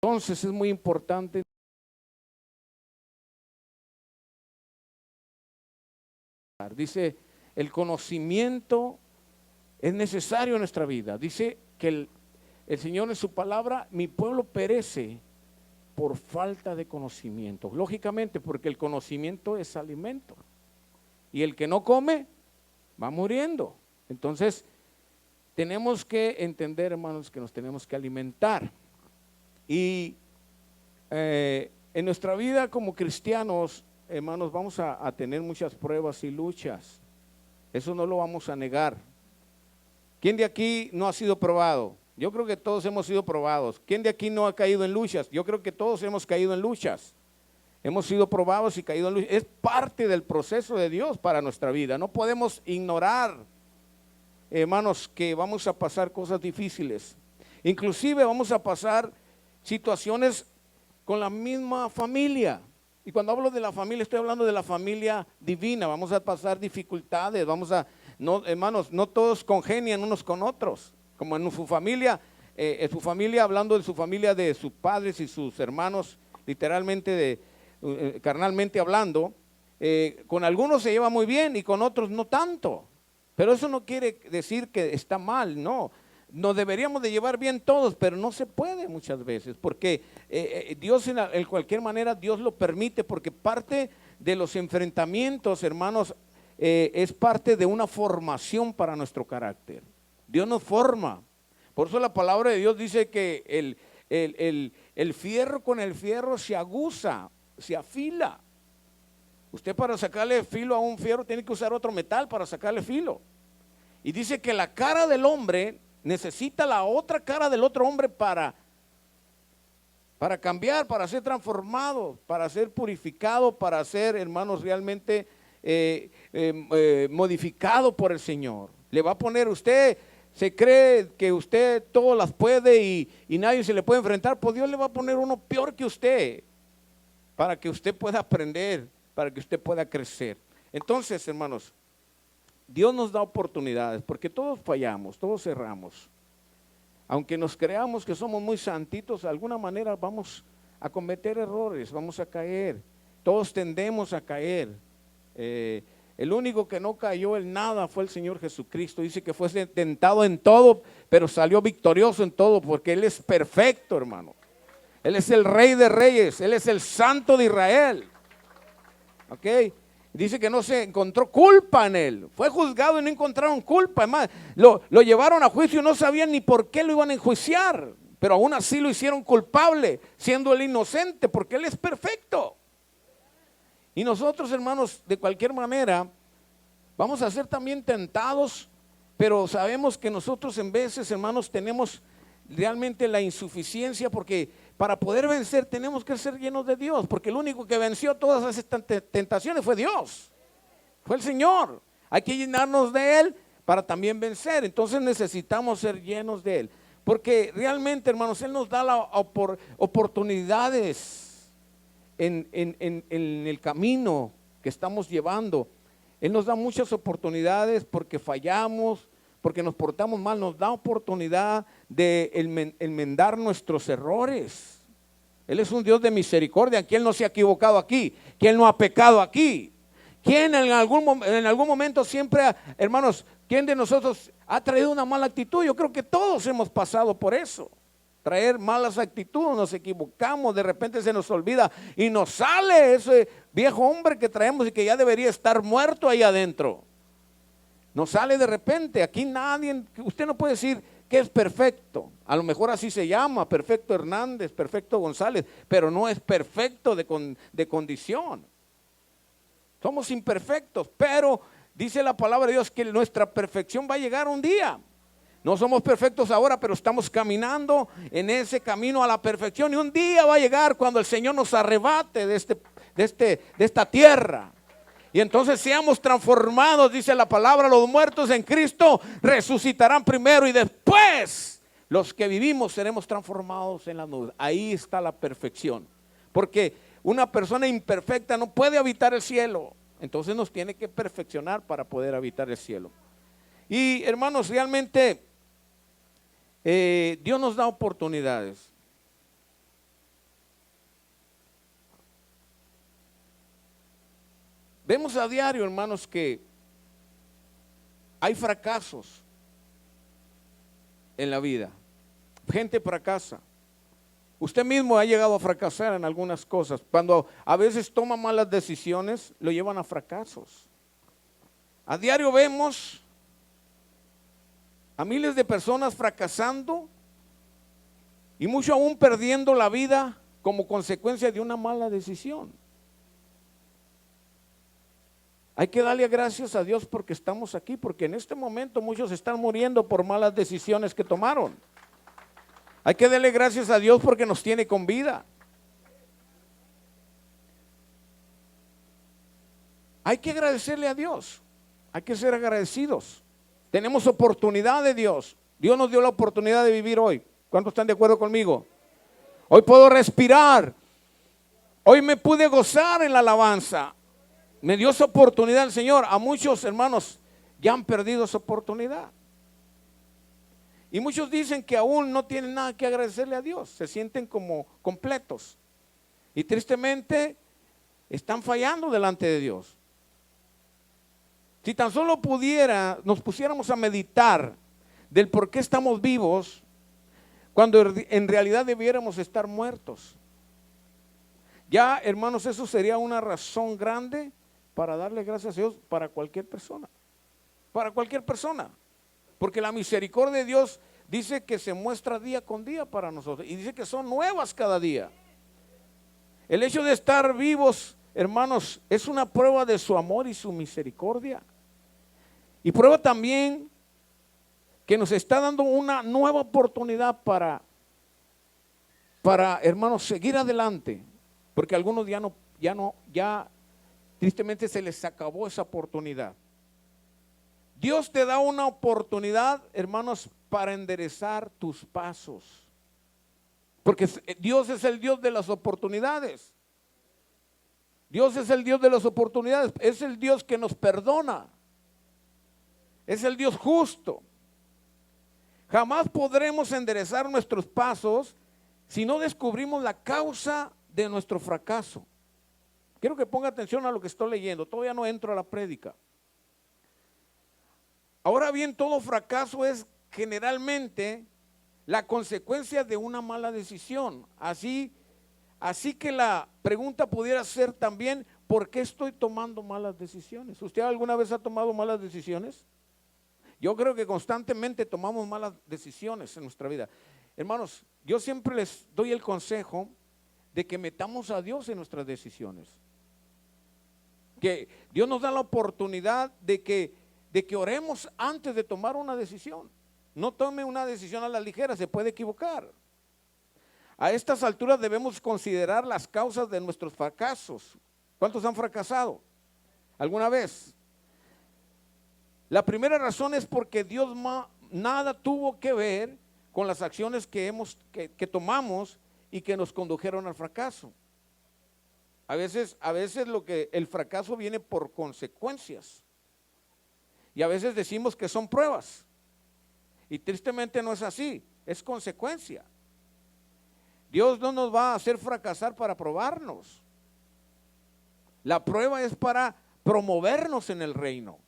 Entonces es muy importante. Dice, el conocimiento es necesario en nuestra vida. Dice que el Señor en su palabra, mi pueblo perece por falta de conocimiento. Lógicamente, porque el conocimiento es alimento. Y el que no come, va muriendo. Entonces, tenemos que entender, hermanos, que nos tenemos que alimentar. Y en nuestra vida como cristianos, hermanos, vamos a tener muchas pruebas y luchas. Eso no lo vamos a negar. ¿Quién de aquí no ha sido probado? Yo creo que todos hemos sido probados. ¿Quién de aquí no ha caído en luchas? Yo creo que todos hemos caído en luchas. Hemos sido probados y caído en luchas. Es parte del proceso de Dios para nuestra vida. No podemos ignorar, hermanos, que vamos a pasar cosas difíciles. Inclusive vamos a pasar situaciones con la misma familia. Y cuando hablo de la familia, estoy hablando de la familia divina. Vamos a pasar dificultades, no, hermanos, no todos congenian unos con otros. Como en su familia, hablando de su familia, de sus padres y sus hermanos, literalmente, carnalmente hablando, con algunos se lleva muy bien y con otros no tanto. Pero eso no quiere decir que está mal, no. Nos deberíamos de llevar bien todos, pero no se puede muchas veces, porque Dios en cualquier manera, Dios lo permite, porque parte de los enfrentamientos, hermanos, es parte de una formación para nuestro carácter. Dios nos forma. Por eso la palabra de Dios dice que el fierro con el fierro se aguza, se afila. Usted para sacarle filo a un fierro tiene que usar otro metal para sacarle filo. Y dice que la cara del hombre necesita la otra cara del otro hombre para cambiar, para ser transformado, para ser purificado, para ser, hermanos, realmente modificado por el Señor. Le va a poner, usted se cree que usted todas las puede y nadie se le puede enfrentar, pues Dios le va a poner uno peor que usted, para que usted pueda aprender, para que usted pueda crecer. Entonces, hermanos, Dios nos da oportunidades, porque todos fallamos, todos erramos. Aunque nos creamos que somos muy santitos, de alguna manera vamos a cometer errores, vamos a caer. Todos tendemos a caer. El único que no cayó en nada fue el Señor Jesucristo. Dice que fue tentado en todo, pero salió victorioso en todo, porque Él es perfecto, hermano. Él es el Rey de Reyes, Él es el Santo de Israel. ¿Ok? Dice que no se encontró culpa en él. Fue juzgado y no encontraron culpa. Además, lo llevaron a juicio y no sabían ni por qué lo iban a enjuiciar. Pero aún así lo hicieron culpable, siendo él inocente, porque él es perfecto. Y nosotros, hermanos, de cualquier manera, vamos a ser también tentados, pero sabemos que nosotros en veces, hermanos, tenemos realmente la insuficiencia, porque para poder vencer tenemos que ser llenos de Dios, porque el único que venció todas esas tentaciones fue Dios, fue el Señor. Hay que llenarnos de Él para también vencer. Entonces necesitamos ser llenos de Él, porque realmente, hermanos, Él nos da oportunidades en el camino que estamos llevando. Él nos da muchas oportunidades porque fallamos, porque nos portamos mal. Nos da oportunidad de enmendar nuestros errores. Él es un Dios de misericordia. ¿Quién no se ha equivocado aquí? ¿Quién no ha pecado aquí? ¿Quién en algún momento siempre, hermanos, quién de nosotros ha traído una mala actitud? Yo creo que todos hemos pasado por eso. Traer malas actitudes, nos equivocamos, de repente se nos olvida y nos sale ese viejo hombre que traemos y que ya debería estar muerto ahí adentro. Nos sale de repente. Aquí nadie, usted no puede decir que es perfecto. A lo mejor así se llama, perfecto Hernández, perfecto González, pero no es perfecto de condición. Somos imperfectos, pero dice la palabra de Dios que nuestra perfección va a llegar un día. No somos perfectos ahora, pero estamos caminando en ese camino a la perfección, y un día va a llegar cuando el Señor nos arrebate de esta tierra. Y entonces seamos transformados, dice la palabra. Los muertos en Cristo resucitarán primero, y después los que vivimos seremos transformados en las nubes. Ahí está la perfección, porque una persona imperfecta no puede habitar el cielo. Entonces nos tiene que perfeccionar para poder habitar el cielo. Y hermanos, realmente Dios nos da oportunidades. Vemos a diario, hermanos, que hay fracasos en la vida. Gente fracasa. Usted mismo ha llegado a fracasar en algunas cosas. Cuando a veces toma malas decisiones, lo llevan a fracasos. A diario vemos a miles de personas fracasando y mucho aún perdiendo la vida como consecuencia de una mala decisión. Hay que darle gracias a Dios porque estamos aquí, porque en este momento muchos están muriendo por malas decisiones que tomaron. Hay que darle gracias a Dios porque nos tiene con vida. Hay que agradecerle a Dios. Hay que ser agradecidos. Tenemos oportunidad de Dios. Dios nos dio la oportunidad de vivir hoy. ¿Cuántos están de acuerdo conmigo? Hoy puedo respirar. Hoy me pude gozar en la alabanza. Me dio esa oportunidad el Señor. A muchos hermanos ya han perdido esa oportunidad. Y muchos dicen que aún no tienen nada que agradecerle a Dios. Se sienten como completos. Y tristemente están fallando delante de Dios. Si tan solo nos pusiéramos a meditar del por qué estamos vivos, cuando en realidad debiéramos estar muertos. Ya, hermanos, eso sería una razón grande para darle gracias a Dios para cualquier persona. Para cualquier persona. Porque la misericordia de Dios dice que se muestra día con día para nosotros. Y dice que son nuevas cada día. El hecho de estar vivos, hermanos, es una prueba de su amor y su misericordia. Y prueba también que nos está dando una nueva oportunidad para hermanos, seguir adelante. Porque a algunos ya tristemente se les acabó esa oportunidad. Dios te da una oportunidad, hermanos, para enderezar tus pasos. Porque Dios es el Dios de las oportunidades. Dios es el Dios de las oportunidades. Es el Dios que nos perdona. Es el Dios justo. Jamás podremos enderezar nuestros pasos si no descubrimos la causa de nuestro fracaso. Quiero que ponga atención a lo que estoy leyendo. Todavía no entro a la prédica. Ahora bien, todo fracaso es generalmente la consecuencia de una mala decisión. Así que la pregunta pudiera ser también, ¿por qué estoy tomando malas decisiones? ¿Usted alguna vez ha tomado malas decisiones? Yo creo que constantemente tomamos malas decisiones en nuestra vida. Hermanos, yo siempre les doy el consejo de que metamos a Dios en nuestras decisiones. Que Dios nos da la oportunidad de que oremos antes de tomar una decisión. No tome una decisión a la ligera, se puede equivocar. A estas alturas debemos considerar las causas de nuestros fracasos. ¿Cuántos han fracasado alguna vez? La primera razón es porque Dios nada tuvo que ver con las acciones que tomamos y que nos condujeron al fracaso. A veces el fracaso viene por consecuencias. Y a veces decimos que son pruebas. Y tristemente no es así, es consecuencia. Dios no nos va a hacer fracasar para probarnos. La prueba es para promovernos en el reino.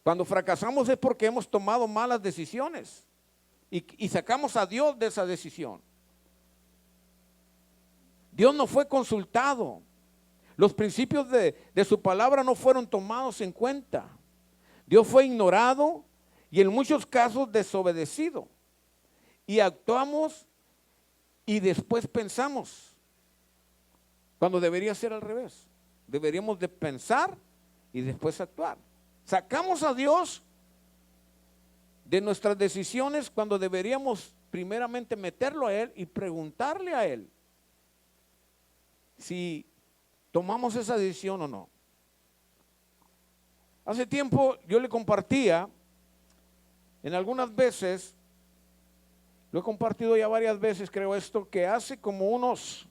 Cuando fracasamos es porque hemos tomado malas decisiones y sacamos a Dios de esa decisión. Dios no fue consultado. Los principios de su palabra no fueron tomados en cuenta. Dios fue ignorado y en muchos casos desobedecido. Y actuamos y después pensamos, cuando debería ser al revés. Deberíamos de pensar y después actuar. Sacamos a Dios de nuestras decisiones cuando deberíamos primeramente meterlo a Él y preguntarle a Él si tomamos esa decisión o no. Hace tiempo yo le compartía, en algunas veces, lo he compartido ya varias veces, creo esto, que hace como unos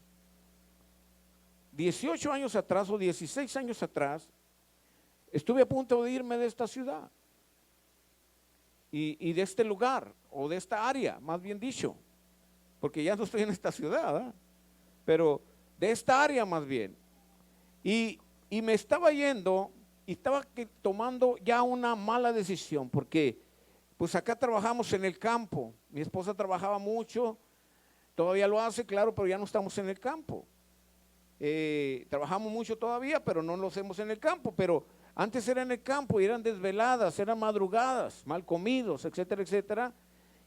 18 años atrás o 16 años atrás, estuve a punto de irme de esta ciudad y de este lugar, o de esta área, más bien dicho, porque ya no estoy en esta ciudad, ¿verdad? Pero de esta área más bien. Y me estaba yendo y estaba tomando ya una mala decisión, porque pues acá trabajamos en el campo. Mi esposa trabajaba mucho, todavía lo hace, claro, pero ya no estamos en el campo. Trabajamos mucho todavía, pero no lo hacemos en el campo. Pero antes era en el campo y eran desveladas, eran madrugadas, mal comidos, etcétera, etcétera.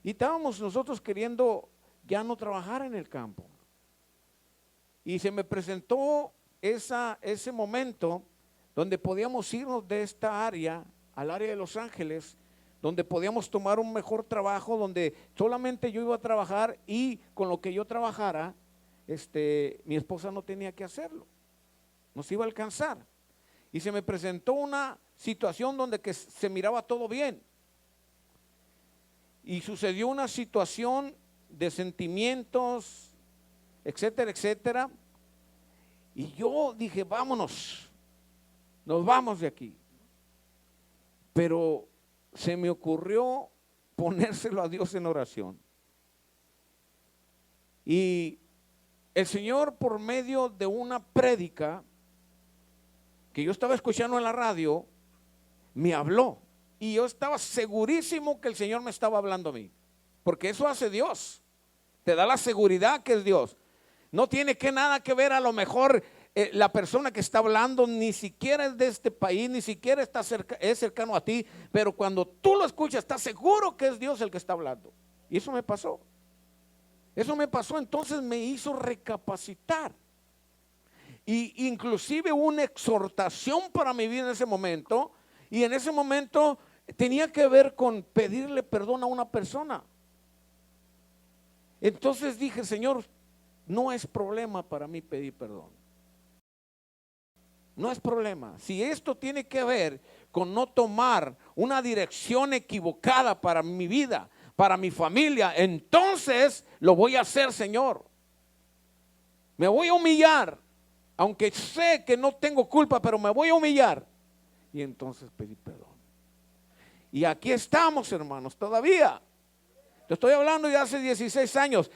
Y estábamos nosotros queriendo ya no trabajar en el campo. Y se me presentó ese momento donde podíamos irnos de esta área al área de Los Ángeles, donde podíamos tomar un mejor trabajo, donde solamente yo iba a trabajar y con lo que yo trabajara, mi esposa no tenía que hacerlo, nos iba a alcanzar. Y se me presentó una situación donde que se miraba todo bien. Y sucedió una situación de sentimientos, etcétera, etcétera. Y yo dije, vámonos, nos vamos de aquí. Pero se me ocurrió ponérselo a Dios en oración. Y el Señor, por medio de una prédica que yo estaba escuchando en la radio, me habló. Y yo estaba segurísimo que el Señor me estaba hablando a mí, porque eso hace Dios, te da la seguridad que es Dios. No tiene nada que ver, a lo mejor la persona que está hablando ni siquiera es de este país, ni siquiera es cercano a ti, pero cuando tú lo escuchas, estás seguro que es Dios el que está hablando. Y eso me pasó. Entonces me hizo recapacitar. Y inclusive una exhortación para mi vida en ese momento. Y en ese momento tenía que ver con pedirle perdón a una persona. Entonces dije, Señor, no es problema para mí pedir perdón. No es problema. Si esto tiene que ver con no tomar una dirección equivocada para mi vida, para mi familia, entonces lo voy a hacer, Señor. Me voy a humillar, aunque sé que no tengo culpa, pero me voy a humillar. Y entonces pedí perdón. Y aquí estamos, hermanos, todavía. Te estoy hablando de hace 16 años.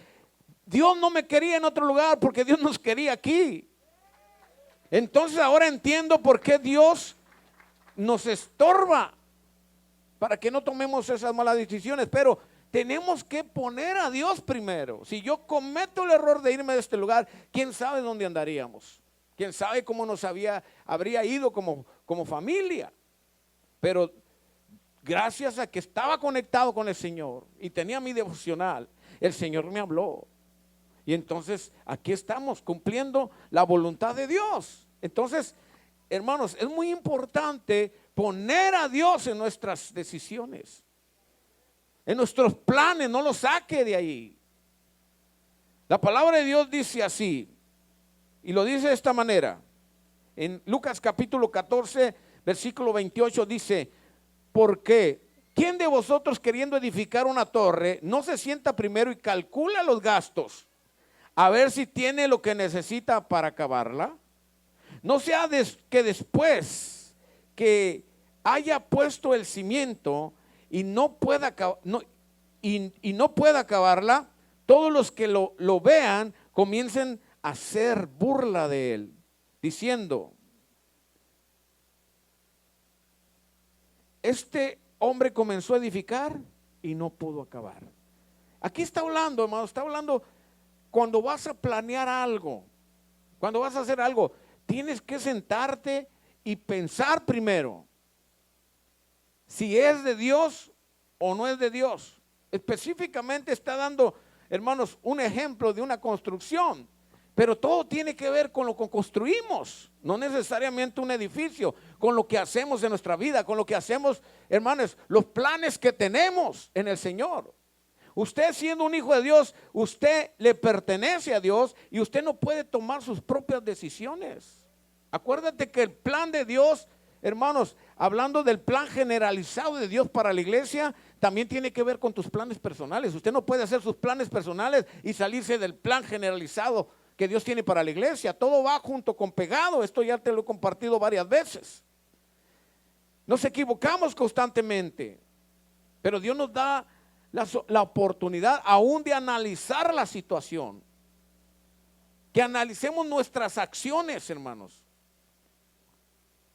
Dios no me quería en otro lugar porque Dios nos quería aquí. Entonces ahora entiendo por qué Dios nos estorba para que no tomemos esas malas decisiones. Pero tenemos que poner a Dios primero. Si yo cometo el error de irme de este lugar, ¿quién sabe dónde andaríamos? ¿Quién sabe cómo nos habría ido como familia? Pero gracias a que estaba conectado con el Señor y tenía mi devocional, el Señor me habló. Y entonces aquí estamos cumpliendo la voluntad de Dios. Entonces, hermanos, es muy importante poner a Dios en nuestras decisiones, en nuestros planes. No lo saque de ahí. La palabra de Dios dice así, y lo dice de esta manera. En Lucas capítulo 14, versículo 28 dice: ¿por qué? ¿Quién de vosotros, queriendo edificar una torre, no se sienta primero y calcula los gastos, a ver si tiene lo que necesita para acabarla? No sea que después que haya puesto el cimiento y no pueda acabarla, todos los que lo vean comiencen a hacer burla de él, diciendo: este hombre comenzó a edificar y no pudo acabar. Aquí está hablando, hermano, está hablando cuando vas a planear algo, cuando vas a hacer algo, tienes que sentarte y pensar primero si es de Dios o no es de Dios. Específicamente está dando, hermanos, un ejemplo de una construcción, pero todo tiene que ver con lo que construimos, no necesariamente un edificio, con lo que hacemos en nuestra vida, con lo que hacemos, hermanos, los planes que tenemos en el Señor. Usted, siendo un hijo de Dios, usted le pertenece a Dios y usted no puede tomar sus propias decisiones. Acuérdate que el plan de Dios, hermanos, hablando del plan generalizado de Dios para la iglesia, también tiene que ver con tus planes personales. Usted no puede hacer sus planes personales y salirse del plan generalizado que Dios tiene para la iglesia. Todo va junto con pegado. Esto ya te lo he compartido varias veces. Nos equivocamos constantemente, pero Dios nos da la oportunidad aún de analizar la situación, que analicemos nuestras acciones, hermanos.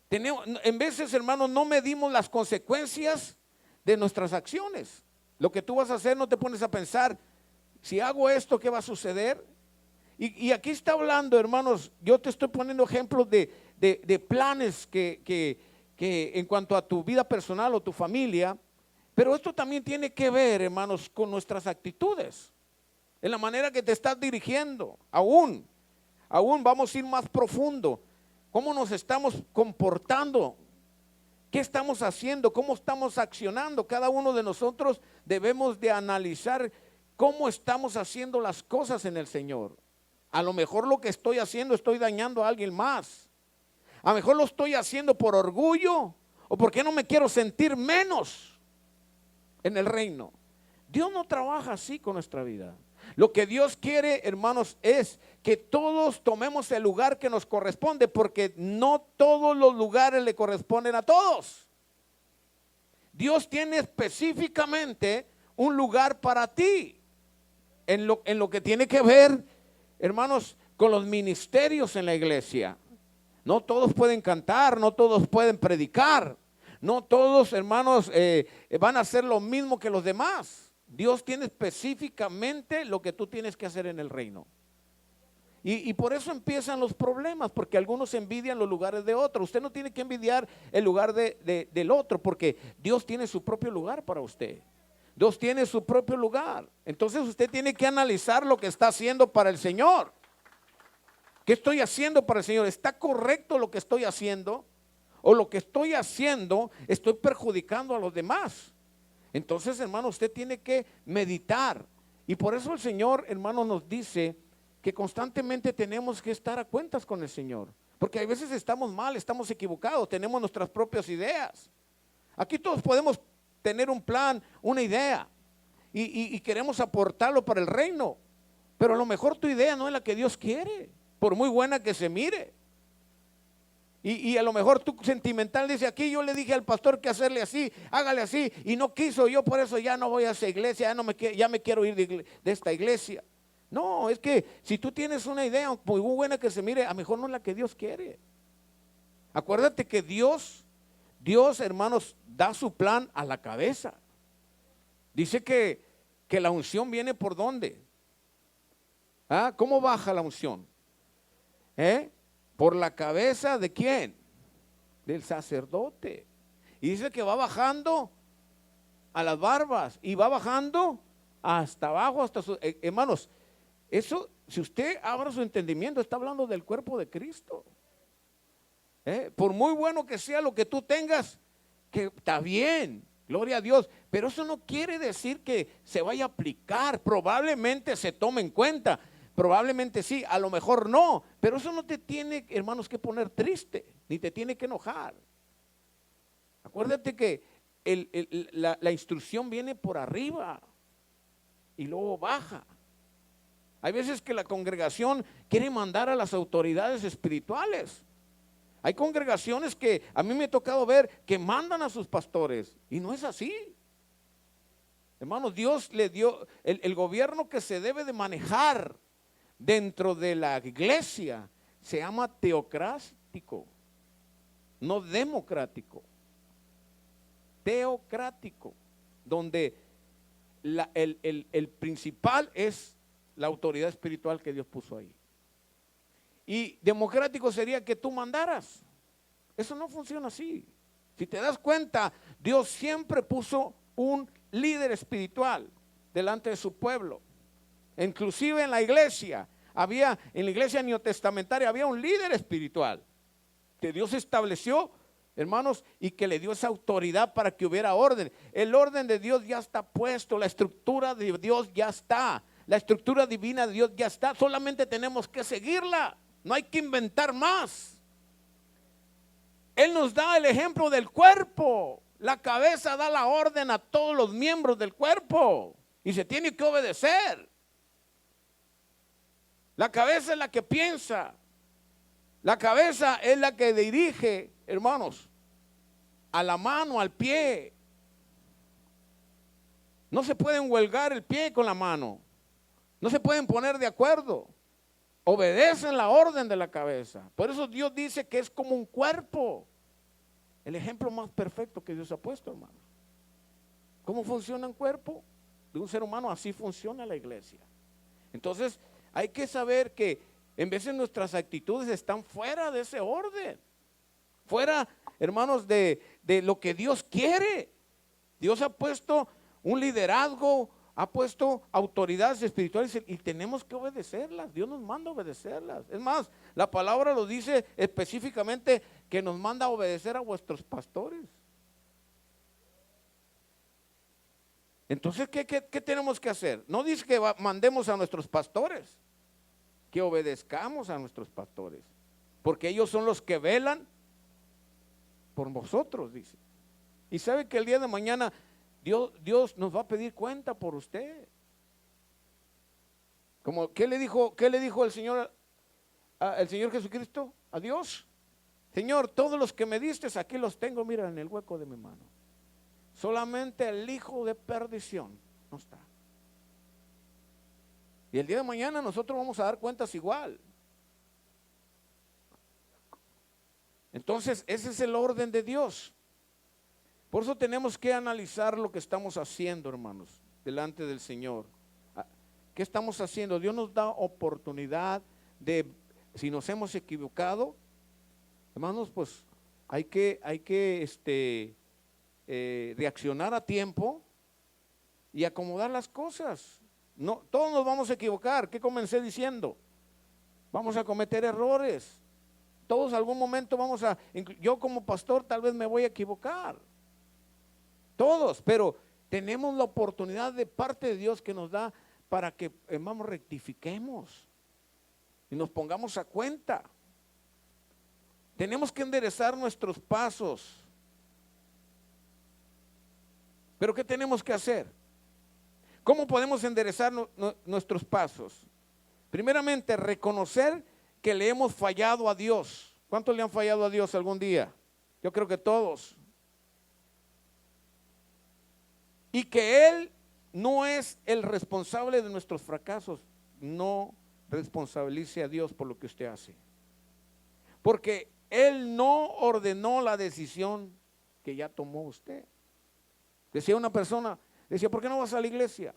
En veces, hermanos, no medimos las consecuencias de nuestras acciones. Lo que tú vas a hacer, no te pones a pensar, si hago esto, ¿qué va a suceder? Y aquí está hablando, hermanos, yo te estoy poniendo ejemplos de planes que en cuanto a tu vida personal o tu familia, pero esto también tiene que ver, hermanos, con nuestras actitudes, en la manera que te estás dirigiendo. Aún vamos a ir más profundo. ¿Cómo nos estamos comportando? ¿Qué estamos haciendo? ¿Cómo estamos accionando? Cada uno de nosotros debemos de analizar cómo estamos haciendo las cosas en el Señor. A lo mejor lo que estoy haciendo estoy dañando a alguien más. A lo mejor lo estoy haciendo por orgullo o porque no me quiero sentir menos en el reino. Dios no trabaja así con nuestra vida. Lo que Dios quiere, hermanos, es que todos tomemos el lugar que nos corresponde, porque no todos los lugares le corresponden a todos. Dios tiene específicamente un lugar para ti en lo que tiene que ver, hermanos, con los ministerios en la iglesia. No todos pueden cantar, no todos pueden predicar, no todos, hermanos, van a hacer lo mismo que los demás. Dios tiene específicamente lo que tú tienes que hacer en el reino. Y por eso empiezan los problemas, porque algunos envidian los lugares de otros. Usted no tiene que envidiar el lugar del otro, porque Dios tiene su propio lugar para usted. Dios tiene su propio lugar. Entonces usted tiene que analizar lo que está haciendo para el Señor. ¿Qué estoy haciendo para el Señor? ¿Está correcto lo que estoy haciendo? ¿O lo que estoy haciendo estoy perjudicando a los demás? Entonces, hermano, usted tiene que meditar. Y por eso el Señor, hermano, nos dice que constantemente tenemos que estar a cuentas con el Señor. Porque a veces estamos mal, estamos equivocados, tenemos nuestras propias ideas. Aquí todos podemos tener un plan, una idea, y queremos aportarlo para el reino. Pero a lo mejor tu idea no es la que Dios quiere, por muy buena que se mire. Y a lo mejor tú sentimental dice, aquí yo le dije al pastor que hacerle así, hágale así, y no quiso, yo por eso ya no voy a esa iglesia, ya me quiero ir de esta iglesia. No, es que si tú tienes una idea muy buena que se mire, a lo mejor no es la que Dios quiere. Acuérdate que Dios, hermanos, da su plan a la cabeza. Dice que la unción viene por ¿dónde? ¿Cómo baja la unción? Por la cabeza ¿de quién? Del sacerdote. Y dice que va bajando a las barbas y va bajando hasta abajo, hasta sus hermanos. Eso, si usted abre su entendimiento, está hablando del cuerpo de Cristo. Por muy bueno que sea lo que tú tengas, que está bien, gloria a Dios, pero eso no quiere decir que se vaya a aplicar. Probablemente se tome en cuenta. Probablemente sí, a lo mejor no, pero eso no te tiene, hermanos, que poner triste, ni te tiene que enojar. Acuérdate que la instrucción viene por arriba y luego baja. Hay veces que la congregación quiere mandar a las autoridades espirituales. Hay congregaciones que a mí me ha tocado ver que mandan a sus pastores, y no es así. Hermanos, Dios le dio el gobierno que se debe de manejar dentro de la iglesia, se llama teocrático, no democrático. Teocrático, donde el principal es la autoridad espiritual que Dios puso ahí. Y democrático sería que tú mandaras. Eso no funciona así. Si te das cuenta, Dios siempre puso un líder espiritual delante de su pueblo. Inclusive en la iglesia, en la iglesia neotestamentaria había un líder espiritual que Dios estableció, hermanos, y que le dio esa autoridad para que hubiera orden. El orden de Dios ya está puesto, la estructura de Dios ya está, la estructura divina de Dios ya está, solamente tenemos que seguirla, no hay que inventar más. Él nos da el ejemplo del cuerpo, la cabeza da la orden a todos los miembros del cuerpo y se tiene que obedecer. La cabeza es la que piensa, la cabeza es la que dirige, hermanos, a la mano, al pie. No se pueden huelgar el pie con la mano, no se pueden poner de acuerdo, obedecen la orden de la cabeza. Por eso Dios dice que es como un cuerpo. el ejemplo más perfecto que Dios ha puesto, hermanos. ¿Cómo funciona un cuerpo de un ser humano? Así funciona la iglesia. Entonces hay que saber que en veces nuestras actitudes están fuera de ese orden, fuera, hermanos, de lo que Dios quiere. Dios ha puesto un liderazgo, ha puesto autoridades espirituales y tenemos que obedecerlas. Dios nos manda a obedecerlas. Es más, la palabra lo dice específicamente que nos manda a obedecer a vuestros pastores. Entonces, ¿qué tenemos que hacer? No dice que mandemos a nuestros pastores, que obedezcamos a nuestros pastores, porque ellos son los que velan por vosotros, dice. Y sabe que el día de mañana Dios nos va a pedir cuenta por usted. Como, ¿qué le dijo el Señor Jesucristo a Dios? Señor, todos los que me diste aquí los tengo, mira, en el hueco de mi mano. Solamente el hijo de perdición no está. Y el día de mañana nosotros vamos a dar cuentas igual. Entonces, ese es el orden de Dios. Por eso tenemos que analizar lo que estamos haciendo, hermanos, delante del Señor. ¿Qué estamos haciendo? Dios nos da oportunidad de, si nos hemos equivocado, hermanos, pues hay que reaccionar a tiempo y acomodar las cosas. No, todos nos vamos a equivocar. ¿Qué comencé diciendo? Vamos a cometer errores. Todos algún momento yo como pastor tal vez me voy a equivocar. Todos, pero tenemos la oportunidad de parte de Dios que nos da para que, hermanos, rectifiquemos y nos pongamos a cuenta. Tenemos que enderezar nuestros pasos. Pero ¿qué tenemos que hacer? ¿Cómo podemos enderezar nuestros pasos? Primeramente, reconocer que le hemos fallado a Dios. ¿Cuántos le han fallado a Dios algún día? Yo creo que todos. Y que Él no es el responsable de nuestros fracasos. No responsabilice a Dios por lo que usted hace. Porque Él no ordenó la decisión que ya tomó usted. Decía una persona, decía, ¿por qué no vas a la iglesia?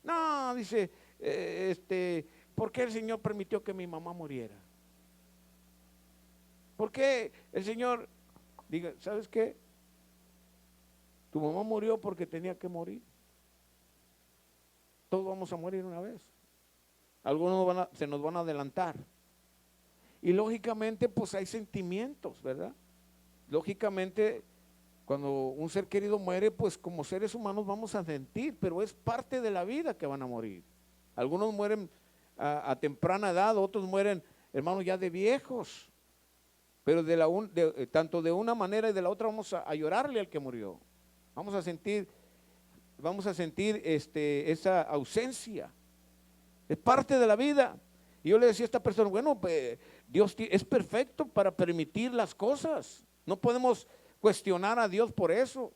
No, dice, ¿por qué el Señor permitió que mi mamá muriera? ¿Por qué el Señor? Diga, ¿sabes qué? Tu mamá murió porque tenía que morir. Todos vamos a morir una vez. Algunos se nos van a adelantar. Y lógicamente, pues hay sentimientos, ¿verdad? Lógicamente, cuando un ser querido muere, pues como seres humanos vamos a sentir, pero es parte de la vida que van a morir. Algunos mueren a temprana edad, otros mueren, hermanos, ya de viejos. Pero tanto de una manera y de la otra vamos a llorarle al que murió. Vamos a sentir esa ausencia. Es parte de la vida. Y yo le decía a esta persona, bueno, pues Dios es perfecto para permitir las cosas. No podemos cuestionar a Dios por eso.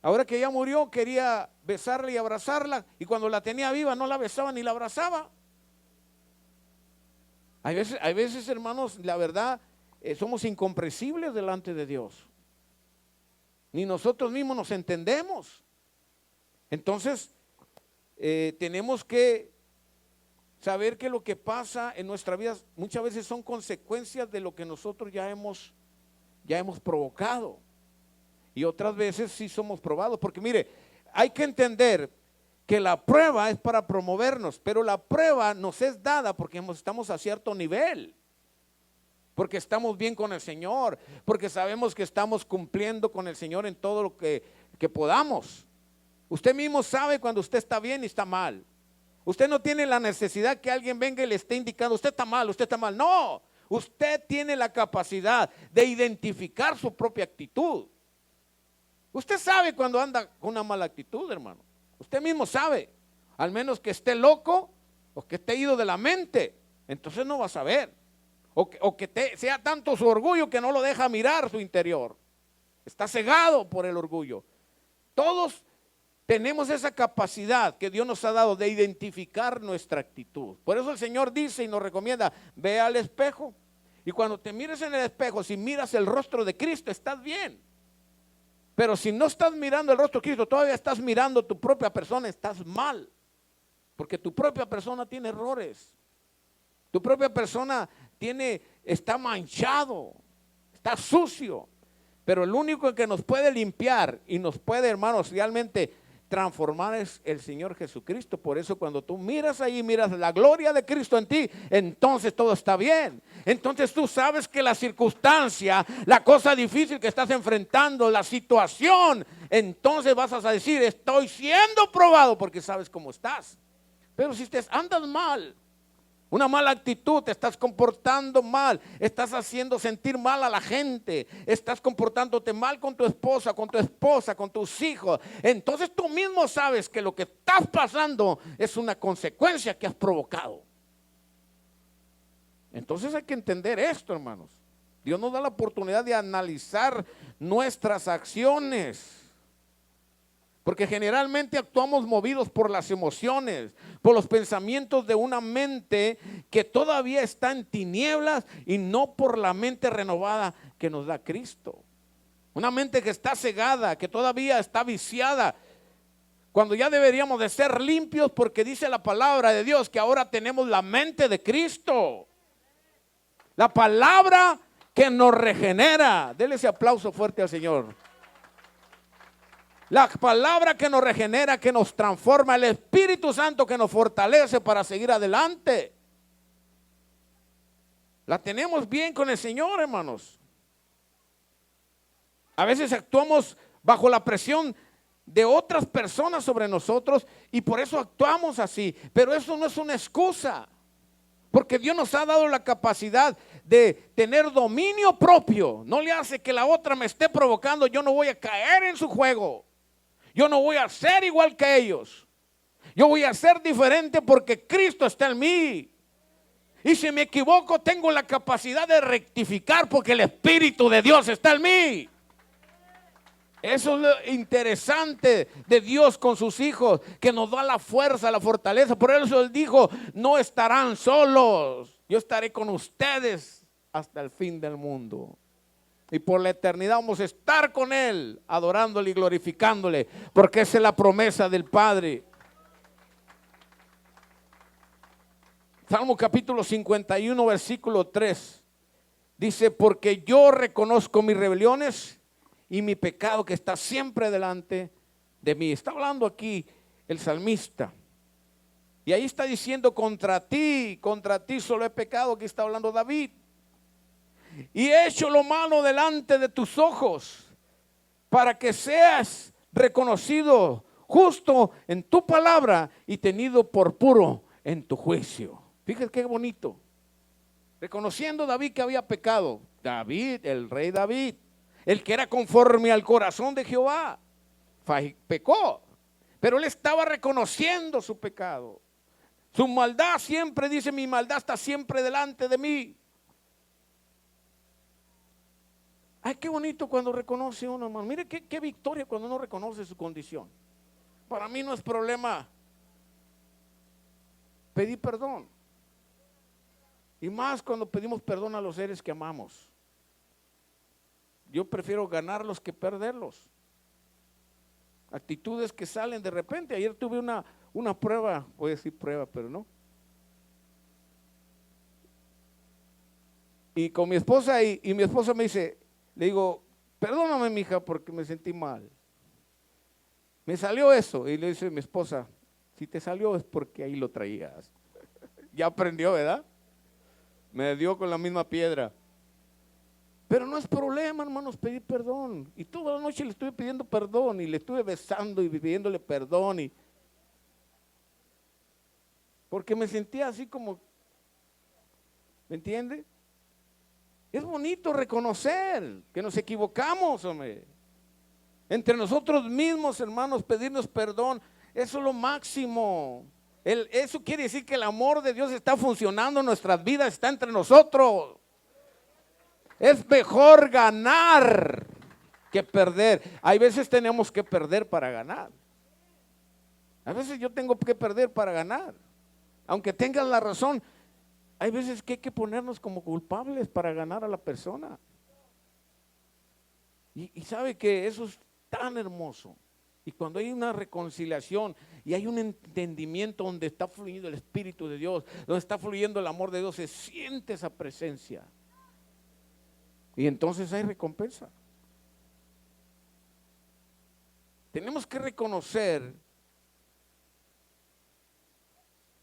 Ahora que ella murió, quería besarla y abrazarla, y cuando la tenía viva no la besaba ni la abrazaba. Hay veces, hermanos, la verdad, somos incomprensibles delante de Dios. Ni nosotros mismos nos entendemos. Entonces, tenemos que saber que lo que pasa en nuestra vida muchas veces son consecuencias de lo que nosotros ya hemos provocado. Y otras veces sí somos probados. Porque mire, hay que entender que la prueba es para promovernos, pero la prueba nos es dada porque estamos a cierto nivel. Porque estamos bien con el Señor, porque sabemos que estamos cumpliendo con el Señor en todo lo que podamos. Usted mismo sabe cuando usted está bien y está mal. Usted no tiene la necesidad que alguien venga y le esté indicando, usted está mal, usted está mal. No, usted tiene la capacidad de identificar su propia actitud. Usted sabe cuando anda con una mala actitud, hermano. Usted mismo sabe, al menos que esté loco o que esté ido de la mente, entonces no va a saber. O que sea tanto su orgullo que no lo deja mirar su interior. Está cegado por el orgullo. Todos tenemos esa capacidad que Dios nos ha dado de identificar nuestra actitud. Por eso el Señor dice y nos recomienda, ve al espejo Y cuando te mires en el espejo, si miras el rostro de Cristo, estás bien. Pero si no estás mirando el rostro de Cristo, todavía estás mirando tu propia persona, estás mal. Porque tu propia persona tiene errores. Tu propia persona está manchado, está sucio. Pero el único que nos puede limpiar y nos puede, hermanos, realmente transformar es el Señor Jesucristo. Por eso cuando tú miras ahí, miras la gloria de Cristo en ti, entonces todo está bien. Entonces tú sabes que la circunstancia, la cosa difícil que estás enfrentando, la situación, entonces vas a decir, estoy siendo probado, porque sabes cómo estás. Pero si andas mal, una mala actitud, te estás comportando mal, estás haciendo sentir mal a la gente, estás comportándote mal con tu esposa, con tus hijos, entonces tú mismo sabes que lo que estás pasando es una consecuencia que has provocado. Entonces hay que entender esto, hermanos. Dios nos da la oportunidad de analizar nuestras acciones. Porque generalmente actuamos movidos por las emociones, por los pensamientos de una mente que todavía está en tinieblas y no por la mente renovada que nos da Cristo. Una mente que está cegada, que todavía está viciada, cuando ya deberíamos de ser limpios, porque dice la palabra de Dios que ahora tenemos la mente de Cristo. La palabra que nos regenera. Dele ese aplauso fuerte al Señor. La palabra que nos regenera, que nos transforma, el Espíritu Santo que nos fortalece para seguir adelante. La tenemos bien con el Señor, hermanos. A veces actuamos bajo la presión de otras personas sobre nosotros y por eso actuamos así. Pero eso no es una excusa, porque Dios nos ha dado la capacidad de tener dominio propio. No le hace que la otra me esté provocando, yo no voy a caer en su juego. Yo no voy a ser igual que ellos. Yo voy a ser diferente porque Cristo está en mí. Y si me equivoco, tengo la capacidad de rectificar porque el Espíritu de Dios está en mí. Eso es lo interesante de Dios con sus hijos, que nos da la fuerza, la fortaleza. Por eso Él dijo, no estarán solos. Yo estaré con ustedes hasta el fin del mundo. Y por la eternidad vamos a estar con Él, adorándole y glorificándole, porque esa es la promesa del Padre. Salmo capítulo 51, versículo 3. Dice, porque yo reconozco mis rebeliones y mi pecado que está siempre delante de mí. Está hablando aquí el salmista. Y ahí está diciendo, contra ti solo he pecado. Aquí está hablando David. Y he hecho lo malo delante de tus ojos, para que seas reconocido justo en tu palabra y tenido por puro en tu juicio. Fíjate qué bonito. Reconociendo David que había pecado. David, el rey David, el que era conforme al corazón de Jehová, pecó. Pero él estaba reconociendo su pecado. Su maldad siempre, dice, mi maldad está siempre delante de mí. Ay, qué bonito cuando reconoce uno, hermano. Mire qué victoria cuando uno reconoce su condición. Para mí no es problema pedir perdón. Y más cuando pedimos perdón a los seres que amamos. Yo prefiero ganarlos que perderlos. Actitudes que salen de repente. Ayer tuve una prueba, voy a decir prueba, pero no. Y con mi esposa, y mi esposa me dice, le digo, perdóname, mija, porque me sentí mal. Me salió eso. Y le dice mi esposa, si te salió es porque ahí lo traías. Ya aprendió, ¿verdad? Me dio con la misma piedra. Pero no es problema, hermanos, pedir perdón. Y toda la noche le estuve pidiendo perdón y le estuve besando y pidiéndole perdón. Porque me sentía así como, ¿me entiende? Es bonito reconocer que nos equivocamos, hombre. Entre nosotros mismos, hermanos, pedirnos perdón, eso es lo máximo. Eso quiere decir que el amor de Dios está funcionando en nuestras vidas, está entre nosotros. Es mejor ganar que perder. Hay veces tenemos que perder para ganar. A veces yo tengo que perder para ganar. Aunque tengas la razón, hay veces que hay que ponernos como culpables para ganar a la persona. Y sabe que eso es tan hermoso. Y cuando hay una reconciliación y hay un entendimiento donde está fluyendo el Espíritu de Dios, donde está fluyendo el amor de Dios, se siente esa presencia. Y entonces hay recompensa. Tenemos que reconocer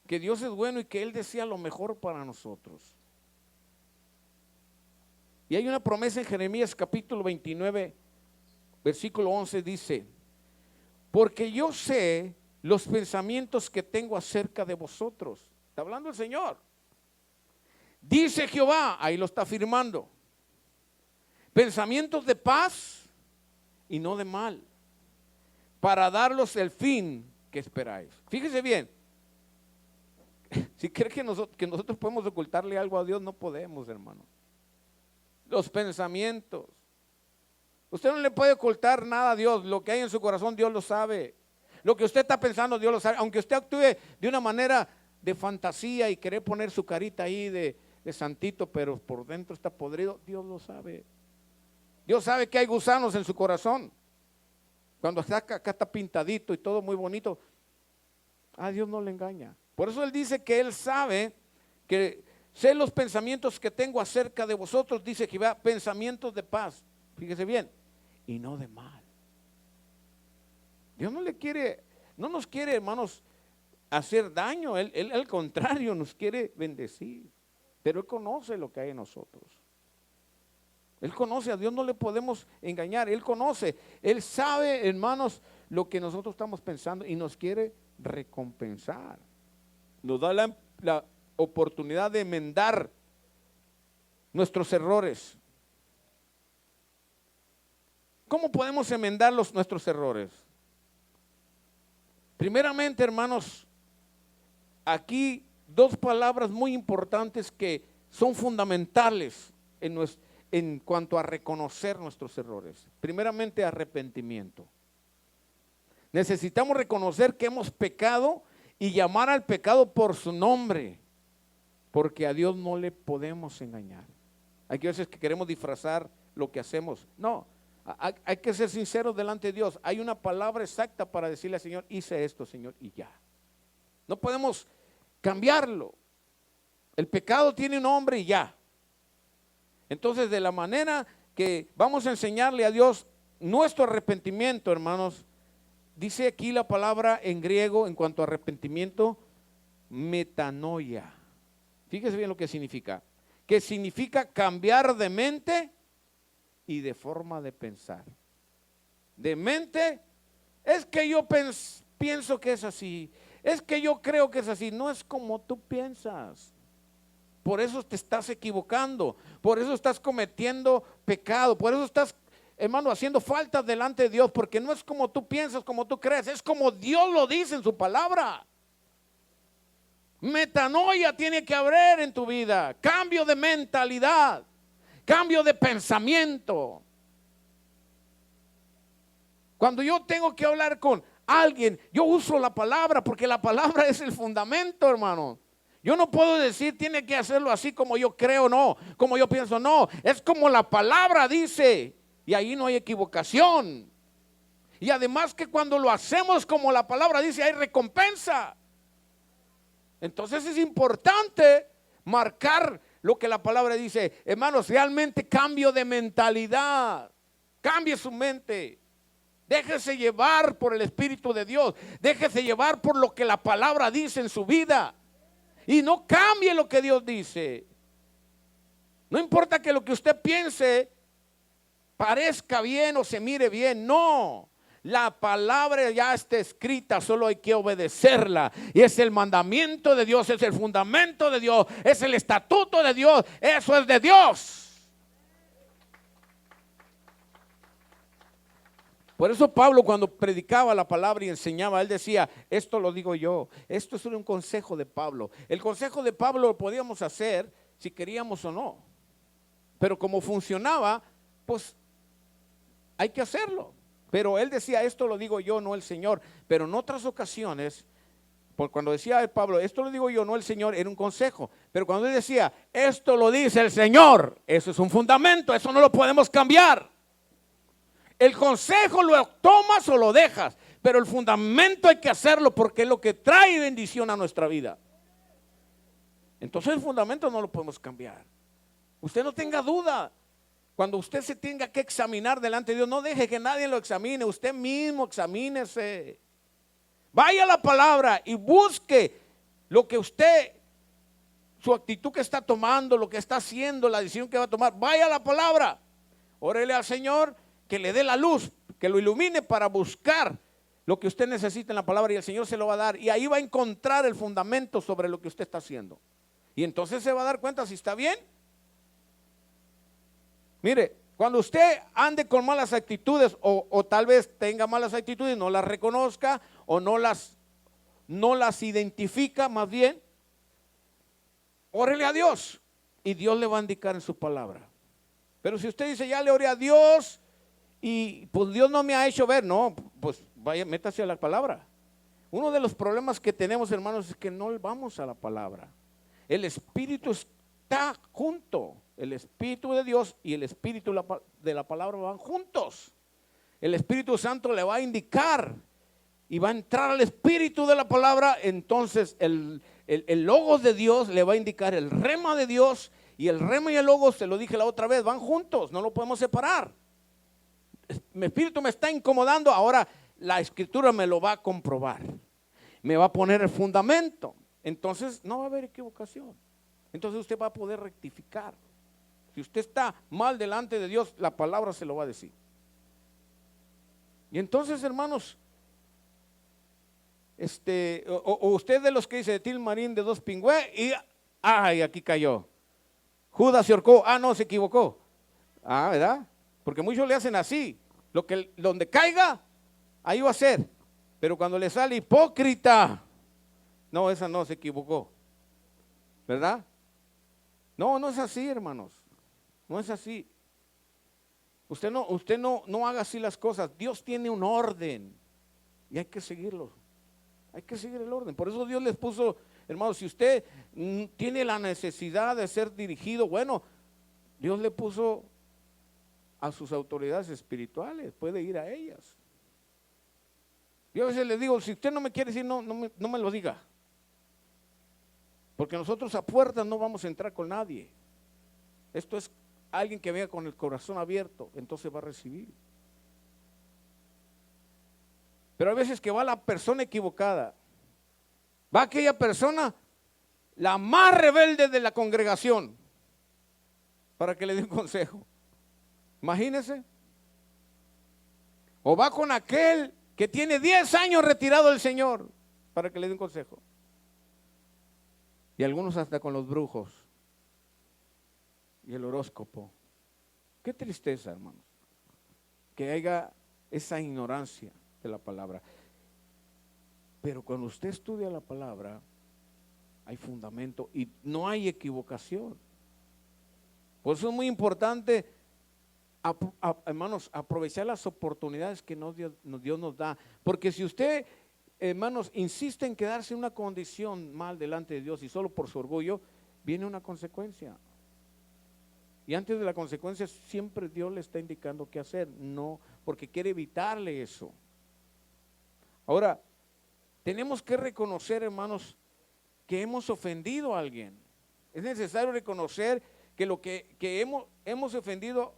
que Dios es bueno y que Él desea lo mejor para nosotros. Y hay una promesa en Jeremías capítulo 29, versículo 11, dice: porque yo sé los pensamientos que tengo acerca de vosotros. Está hablando el Señor. Dice Jehová, ahí lo está afirmando: pensamientos de paz y no de mal, para darlos el fin que esperáis. Fíjese bien, si cree que nosotros podemos ocultarle algo a Dios, no podemos, hermano. Los pensamientos. Usted no le puede ocultar nada a Dios. Lo que hay en su corazón, Dios lo sabe. Lo que usted está pensando, Dios lo sabe. Aunque usted actúe de una manera de fantasía y querer poner su carita ahí de santito, pero por dentro está podrido, Dios lo sabe. Dios sabe que hay gusanos en su corazón. Cuando está acá está pintadito y todo muy bonito, a Dios no le engaña. Por eso Él dice que Él sabe que sé los pensamientos que tengo acerca de vosotros, dice Jehová, pensamientos de paz. Fíjese bien, y no de mal. Dios no nos quiere, hermanos, hacer daño. Él al contrario nos quiere bendecir. Pero Él conoce lo que hay en nosotros. Él conoce, a Dios no le podemos engañar. Él conoce, Él sabe, hermanos, lo que nosotros estamos pensando y nos quiere recompensar. Nos da la oportunidad de enmendar nuestros errores. ¿Cómo podemos enmendar nuestros errores? Primeramente, hermanos, aquí dos palabras muy importantes que son fundamentales en cuanto a reconocer nuestros errores. Primeramente, arrepentimiento. Necesitamos reconocer que hemos pecado y llamar al pecado por su nombre, porque a Dios no le podemos engañar. Hay veces que queremos disfrazar lo que hacemos. No, hay que ser sinceros delante de Dios. Hay una palabra exacta para decirle al Señor: hice esto, Señor, y ya. No podemos cambiarlo. El pecado tiene un nombre y ya. Entonces, de la manera que vamos a enseñarle a Dios nuestro arrepentimiento, hermanos, dice aquí la palabra en griego en cuanto a arrepentimiento, metanoia. Fíjese bien lo que significa. Que significa cambiar de mente y de forma de pensar. De mente, es que yo pienso que es así. Es que yo creo que es así. No es como tú piensas. Por eso te estás equivocando. Por eso estás cometiendo pecado. Por eso estás, hermano, haciendo faltas delante de Dios. Porque no es como tú piensas, como tú crees. Es como Dios lo dice en su palabra. Metanoia tiene que haber en tu vida. Cambio de mentalidad. Cambio de pensamiento. Cuando yo tengo que hablar con alguien, yo uso la palabra, porque la palabra es el fundamento, hermano. Yo no puedo decir tiene que hacerlo así como yo creo, no, como yo pienso, no. Es como la palabra dice, y ahí no hay equivocación. Y además que cuando lo hacemos como la palabra dice, hay recompensa. Entonces es importante marcar lo que la palabra dice. Hermanos, realmente cambio de mentalidad. Cambie su mente. Déjese llevar por el Espíritu de Dios. Déjese llevar por lo que la palabra dice en su vida. Y no cambie lo que Dios dice. No importa que lo que usted piense parezca bien o se mire bien. No. La palabra ya está escrita, solo hay que obedecerla. Y es el mandamiento de Dios, es el fundamento de Dios, es el estatuto de Dios. Eso es de Dios. Por eso Pablo, cuando predicaba la palabra y enseñaba, él decía: esto lo digo yo. Esto es un consejo de Pablo. El consejo de Pablo lo podíamos hacer si queríamos o no. Pero como funcionaba, pues hay que hacerlo. Pero él decía: esto lo digo yo, no el Señor. Pero en otras ocasiones Porque cuando decía Pablo, esto lo digo yo, no el Señor, era un consejo. Pero cuando él decía, esto lo dice el Señor, eso es un fundamento, eso no lo podemos cambiar. El consejo lo tomas o lo dejas, pero el fundamento hay que hacerlo porque es lo que trae bendición a nuestra vida. Entonces el fundamento no lo podemos cambiar. Usted no tenga duda. Cuando usted se tenga que examinar delante de Dios, no deje que nadie lo examine, usted mismo examínese. Vaya a la palabra y busque lo que usted, su actitud que está tomando, lo que está haciendo, la decisión que va a tomar. Vaya a la palabra. Órele al Señor que le dé la luz, que lo ilumine para buscar lo que usted necesita en la palabra y el Señor se lo va a dar. Y ahí va a encontrar el fundamento sobre lo que usted está haciendo. Y entonces se va a dar cuenta si está bien. Mire, cuando usted ande con malas actitudes o tal vez tenga malas actitudes, no las reconozca o no las identifica, más bien, órele a Dios y Dios le va a indicar en su palabra. Pero si usted dice, ya le oré a Dios y pues Dios no me ha hecho ver, no, pues vaya, métase a la palabra. Uno de los problemas que tenemos, hermanos, es que no vamos a la palabra. El Espíritu está junto. El Espíritu de Dios y el Espíritu de la palabra van juntos. El Espíritu Santo le va a indicar y va a entrar al Espíritu de la palabra. Entonces el logos de Dios le va a indicar el rema de Dios. Y el rema y el logos, se lo dije la otra vez, van juntos, no lo podemos separar. Mi espíritu me está incomodando, ahora la Escritura me lo va a comprobar. Me va a poner el fundamento. Entonces no va a haber equivocación. Entonces usted va a poder rectificar. Si usted está mal delante de Dios, la palabra se lo va a decir. Y entonces, hermanos, o usted de los que dice de Tilmarín de dos pingües y ay, aquí cayó. Judas se ahorcó, no, se equivocó. ¿Verdad? Porque muchos le hacen así. Donde caiga, ahí va a ser. Pero cuando le sale hipócrita, no, esa no, se equivocó. ¿Verdad? No, no es así, hermanos. No es así. Usted no haga así las cosas. Dios tiene un orden y hay que seguirlo. Hay que seguir el orden. Por eso Dios les puso, hermanos, si usted tiene la necesidad de ser dirigido, bueno, Dios le puso a sus autoridades espirituales, puede ir a ellas. Yo a veces le digo, si usted no me quiere decir, no me lo diga. Porque nosotros a puertas no vamos a entrar con nadie. Esto es alguien que venga con el corazón abierto, entonces va a recibir. Pero a veces que va la persona equivocada, va aquella persona, la más rebelde de la congregación, para que le dé un consejo. Imagínese. O va con aquel que tiene 10 años retirado del Señor, para que le dé un consejo. Y algunos hasta con los brujos y el horóscopo. Qué tristeza, hermanos, que haya esa ignorancia de la palabra. Pero cuando usted estudia la palabra, hay fundamento y no hay equivocación. Por eso es muy importante, hermanos, aprovechar las oportunidades que Dios nos da. Porque si usted, hermanos, insiste en quedarse en una condición mal delante de Dios y solo por su orgullo, viene una consecuencia. Y antes de la consecuencia siempre Dios le está indicando qué hacer, no, porque quiere evitarle eso. Ahora, tenemos que reconocer, hermanos, que hemos ofendido a alguien. Es necesario reconocer que lo que hemos ofendido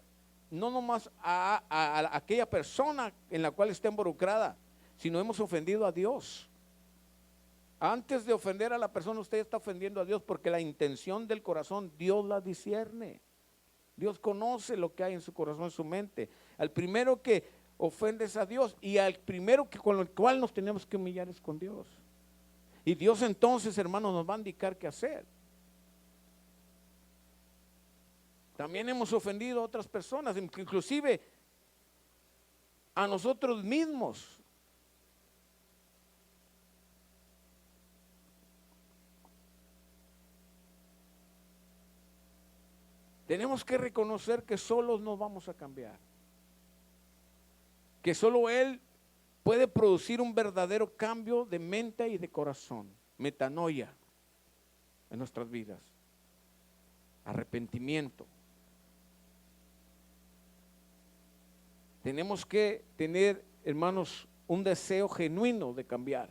no nomás a aquella persona en la cual está involucrada, sino hemos ofendido a Dios. Antes de ofender a la persona, usted está ofendiendo a Dios, porque la intención del corazón Dios la discierne. Dios conoce lo que hay en su corazón, en su mente. Al primero que ofende es a Dios, y al primero con el cual nos tenemos que humillar es con Dios. Y Dios entonces, hermanos, nos va a indicar qué hacer. También hemos ofendido a otras personas, inclusive a nosotros mismos. Tenemos que reconocer que solos no vamos a cambiar. Que solo Él puede producir un verdadero cambio de mente y de corazón, metanoia en nuestras vidas, arrepentimiento. Tenemos que tener, hermanos, un deseo genuino de cambiar.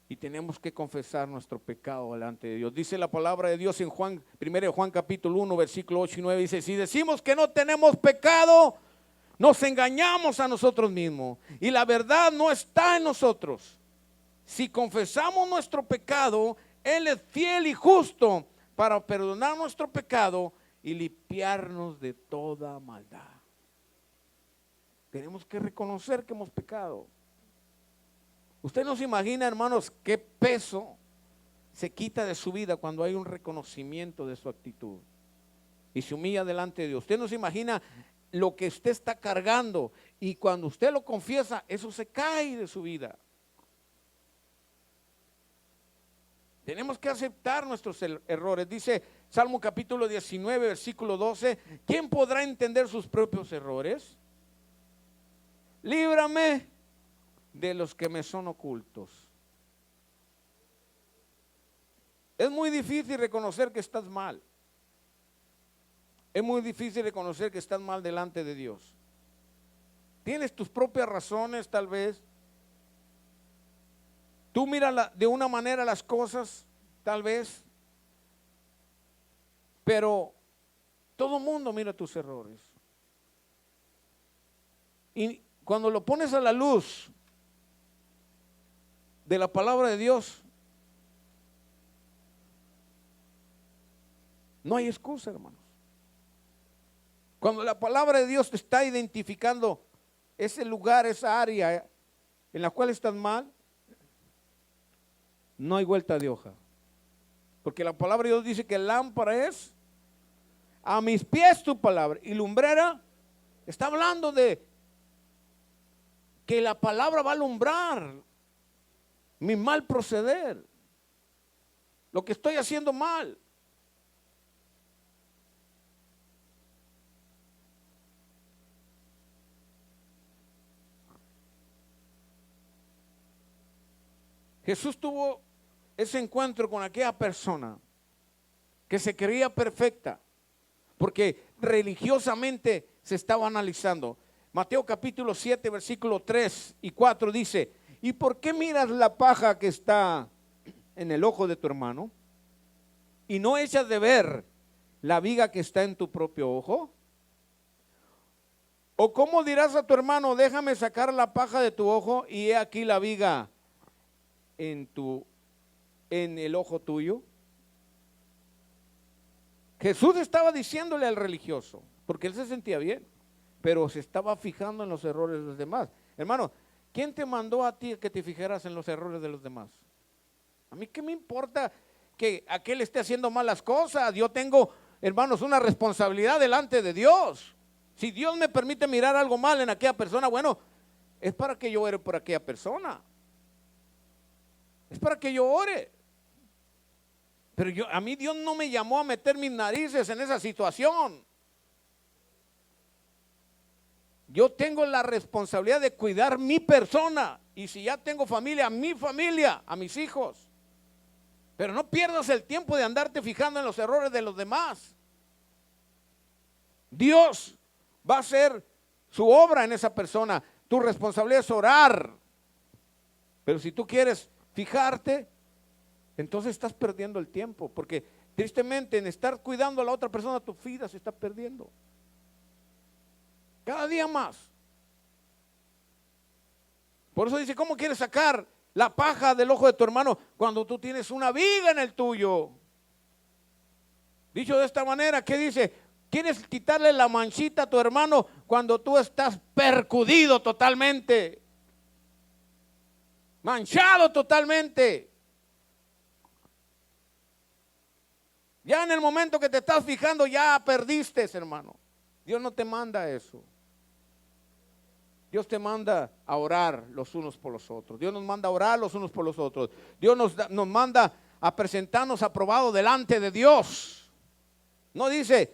Y tenemos que confesar nuestro pecado delante de Dios. Dice la palabra de Dios en 1 Juan capítulo 1, versículo 8 y 9, dice: si decimos que no tenemos pecado, nos engañamos a nosotros mismos y la verdad no está en nosotros. Si confesamos nuestro pecado, Él es fiel y justo para perdonar nuestro pecado y limpiarnos de toda maldad. Tenemos que reconocer que hemos pecado. Usted no se imagina, hermanos, qué peso se quita de su vida cuando hay un reconocimiento de su actitud y se humilla delante de Dios. Usted no se imagina lo que usted está cargando, y cuando usted lo confiesa, eso se cae de su vida. Tenemos que aceptar nuestros errores. Dice Salmo capítulo 19, versículo 12: ¿quién podrá entender sus propios errores? Líbrame de los que me son ocultos. Es muy difícil reconocer que estás mal. Es muy difícil reconocer que estás mal delante de Dios. Tienes tus propias razones, tal vez. Tú miras de una manera las cosas, tal vez. Pero todo el mundo mira tus errores. Y cuando lo pones a la luz de la palabra de Dios, no hay excusa, hermanos. Cuando la palabra de Dios te está identificando ese lugar, esa área en la cual estás mal, no hay vuelta de hoja. Porque la palabra de Dios dice que lámpara es a mis pies tu palabra y lumbrera. Está hablando de que la palabra va a alumbrar mi mal proceder, lo que estoy haciendo mal. Jesús tuvo ese encuentro con aquella persona que se creía perfecta, porque religiosamente se estaba analizando. Mateo capítulo 7, versículo 3 y 4 dice: ¿y por qué miras la paja que está en el ojo de tu hermano y no echas de ver la viga que está en tu propio ojo? ¿O cómo dirás a tu hermano: déjame sacar la paja de tu ojo y he aquí la viga en el ojo tuyo? Jesús estaba diciéndole al religioso, porque él se sentía bien, pero se estaba fijando en los errores de los demás. Hermano, ¿quién te mandó a ti que te fijaras en los errores de los demás? A mí qué me importa que aquel esté haciendo malas cosas. Yo tengo, hermanos, una responsabilidad delante de Dios. Si Dios me permite mirar algo mal en aquella persona, bueno, es para que yo ore por aquella persona. Es para que yo ore. Pero a mí Dios no me llamó a meter mis narices en esa situación. Yo tengo la responsabilidad de cuidar mi persona. Y si ya tengo familia, mi familia, a mis hijos. Pero no pierdas el tiempo de andarte fijando en los errores de los demás. Dios va a hacer su obra en esa persona. Tu responsabilidad es orar. Pero si tú quieres fijarte, entonces estás perdiendo el tiempo, porque tristemente en estar cuidando a la otra persona, tu vida se está perdiendo cada día más. Por eso dice: ¿cómo quieres sacar la paja del ojo de tu hermano cuando tú tienes una viga en el tuyo? Dicho de esta manera, ¿qué dice? ¿Quieres quitarle la manchita a tu hermano cuando tú estás percudido totalmente? Manchado totalmente. Ya en el momento que te estás fijando, ya perdiste, hermano. Dios no te manda eso. Dios te manda a orar los unos por los otros. Dios nos manda a orar los unos por los otros. Dios nos manda a presentarnos aprobados delante de Dios. No dice: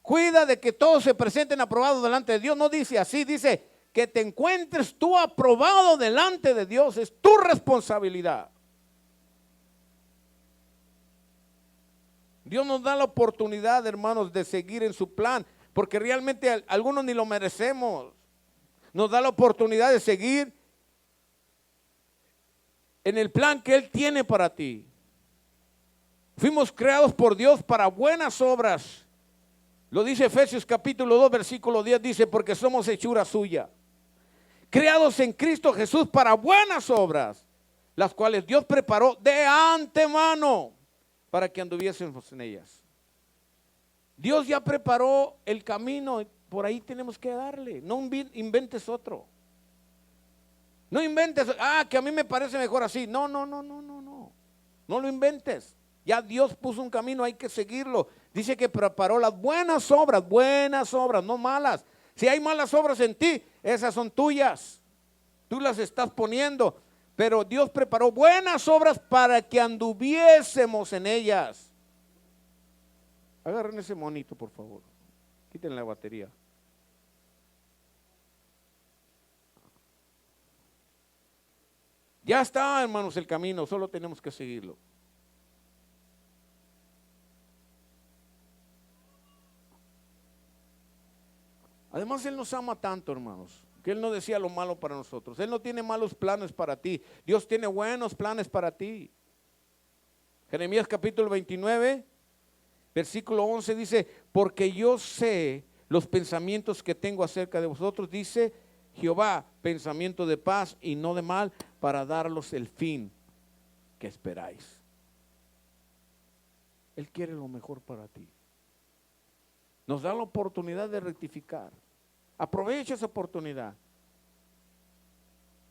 cuida de que todos se presenten aprobados delante de Dios. No dice así, dice: que te encuentres tú aprobado delante de Dios es tu responsabilidad. Dios nos da la oportunidad, hermanos, de seguir en su plan, porque realmente algunos ni lo merecemos. Nos da la oportunidad de seguir en el plan que Él tiene para ti. Fuimos creados por Dios para buenas obras. Lo dice Efesios capítulo 2, versículo 10, dice, porque somos hechura suya, creados en Cristo Jesús para buenas obras, las cuales Dios preparó de antemano para que anduviésemos en ellas. Dios ya preparó el camino, por ahí tenemos que darle. No inventes otro. No inventes, que a mí me parece mejor así. No. No lo inventes. Ya Dios puso un camino, hay que seguirlo. Dice que preparó las buenas obras, no malas. Si hay malas obras en ti, esas son tuyas. Tú las estás poniendo. Pero Dios preparó buenas obras para que anduviésemos en ellas. Agarren ese monito, por favor. Quiten la batería. Ya está, hermanos, el camino, solo tenemos que seguirlo. Además, Él nos ama tanto, hermanos, que Él no decía lo malo para nosotros. Él no tiene malos planes para ti. Dios tiene buenos planes para ti. Jeremías capítulo 29, versículo 11 dice, porque yo sé los pensamientos que tengo acerca de vosotros, dice Jehová, pensamiento de paz y no de mal, para darlos el fin que esperáis. Él quiere lo mejor para ti. Nos da la oportunidad de rectificar. Aprovecha esa oportunidad.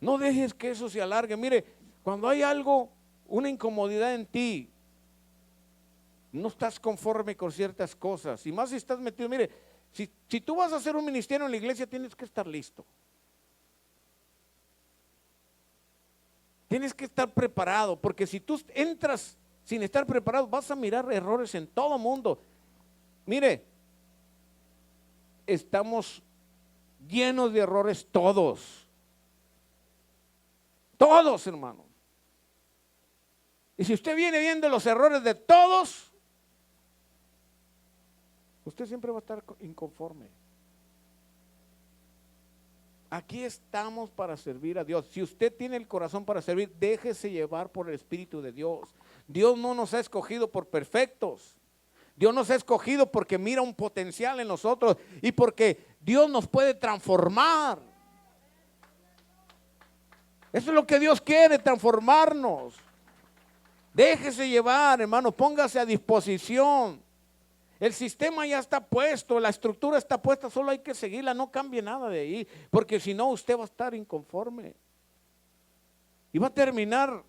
No dejes que eso se alargue. Mire, cuando hay algo, una incomodidad en ti, no estás conforme con ciertas cosas, y más si estás metido, mire, si tú vas a hacer un ministerio en la iglesia, tienes que estar listo. Tienes que estar preparado, porque si tú entras sin estar preparado, vas a mirar errores en todo mundo. Mire, estamos llenos de errores todos. Todos, hermano. Y si usted viene viendo los errores de todos, usted siempre va a estar inconforme. Aquí estamos para servir a Dios. Si usted tiene el corazón para servir, déjese llevar por el Espíritu de Dios. Dios no nos ha escogido por perfectos. Dios nos ha escogido porque mira un potencial en nosotros y porque Dios nos puede transformar. Eso es lo que Dios quiere, transformarnos. Déjese llevar, hermano, póngase a disposición. El sistema ya está puesto, la estructura está puesta, solo hay que seguirla, no cambie nada de ahí, porque si no usted va a estar inconforme y va a terminar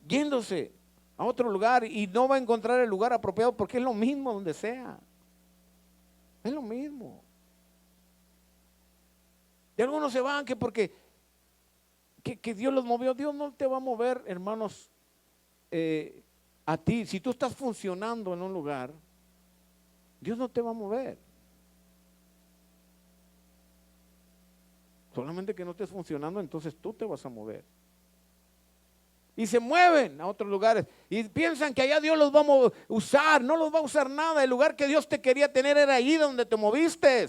yéndose a otro lugar y no va a encontrar el lugar apropiado, porque es lo mismo donde sea, es lo mismo. Y algunos se van que porque que Dios los movió. Dios no te va a mover, hermanos, a ti. Si tú estás funcionando en un lugar, Dios no te va a mover. Solamente que no estés funcionando, entonces tú te vas a mover. Y se mueven a otros lugares y piensan que allá Dios los va a usar. No los va a usar nada. El lugar que Dios te quería tener era ahí donde te moviste.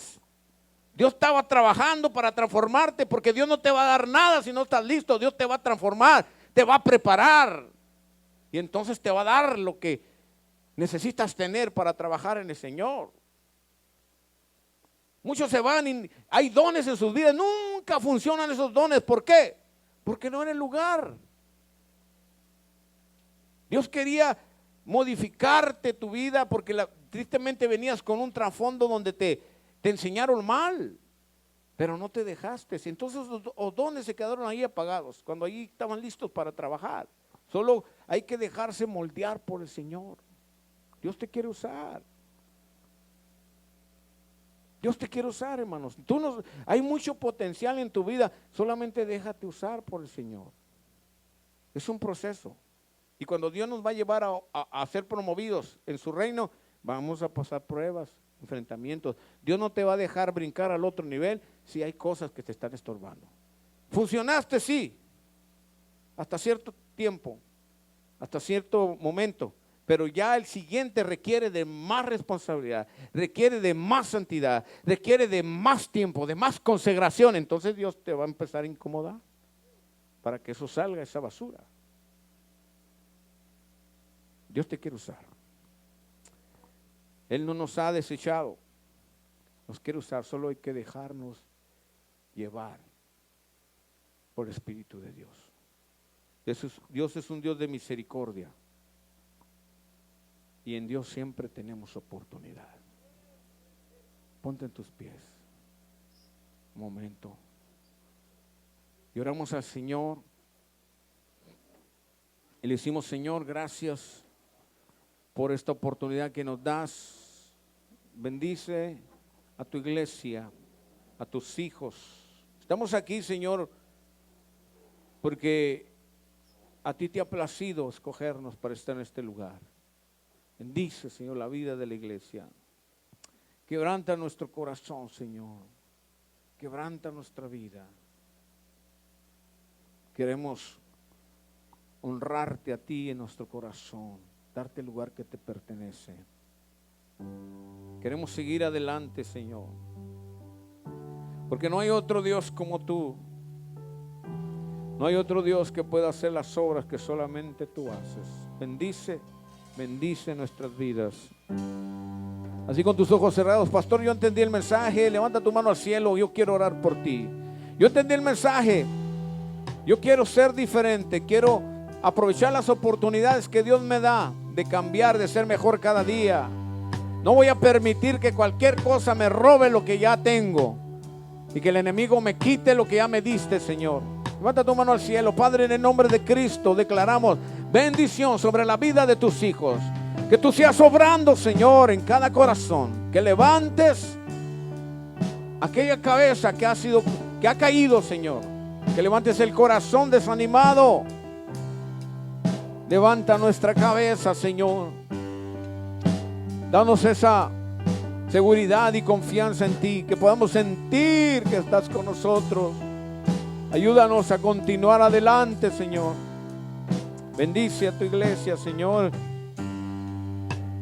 Dios estaba trabajando para transformarte, porque Dios no te va a dar nada si no estás listo. Dios te va a transformar, te va a preparar y entonces te va a dar lo que necesitas tener para trabajar en el Señor. Muchos se van y hay dones en sus vidas, nunca funcionan esos dones. ¿Por qué? Porque no era el lugar. Dios quería modificarte tu vida porque tristemente venías con un trasfondo donde te enseñaron mal, pero no te dejaste. Entonces los dones se quedaron ahí apagados cuando ahí estaban listos para trabajar. Solo hay que dejarse moldear por el Señor. Dios te quiere usar. Dios te quiere usar, hermanos. Hay mucho potencial en tu vida. Solamente déjate usar por el Señor. Es un proceso. Y cuando Dios nos va a llevar a ser promovidos en su reino, vamos a pasar pruebas. enfrentamientos. Dios no te va a dejar brincar al otro nivel si hay cosas que te están estorbando. Funcionaste, sí, hasta cierto tiempo, hasta cierto momento, pero ya el siguiente requiere de más responsabilidad, requiere de más santidad, requiere de más tiempo, de más consagración. Entonces Dios te va a empezar a incomodar para que eso salga, esa basura. Dios te quiere usar. Él no nos ha desechado, nos quiere usar, solo hay que dejarnos llevar por el Espíritu de Dios. Dios es un Dios de misericordia y en Dios siempre tenemos oportunidad. Ponte en tus pies un momento y oramos al Señor y le decimos: Señor, gracias por esta oportunidad que nos das. Bendice a tu iglesia, a tus hijos. Estamos aquí, Señor, porque a ti te ha placido escogernos para estar en este lugar. Bendice, Señor, la vida de la iglesia. Quebranta nuestro corazón, Señor. Quebranta nuestra vida. Queremos honrarte a ti en nuestro corazón, darte el lugar que te pertenece. Queremos seguir adelante, Señor, porque no hay otro Dios como tú. No hay otro Dios que pueda hacer las obras que solamente tú haces. Bendice nuestras vidas. Así con tus ojos cerrados: pastor, yo entendí el mensaje. Levanta tu mano al cielo, yo quiero orar por ti. Yo entendí el mensaje. Yo quiero ser diferente. Quiero aprovechar las oportunidades que Dios me da de cambiar, de ser mejor cada día. No voy a permitir que cualquier cosa me robe lo que ya tengo y que el enemigo me quite lo que ya me diste, Señor. Levanta tu mano al cielo. Padre, en el nombre de Cristo declaramos bendición sobre la vida de tus hijos. Que tú seas obrando, Señor, en cada corazón. Que levantes aquella cabeza que ha caído, Señor. Que levantes el corazón desanimado. Levanta nuestra cabeza, Señor. Danos esa seguridad y confianza en ti, que podamos sentir que estás con nosotros. Ayúdanos a continuar adelante, Señor. Bendice a tu iglesia, Señor.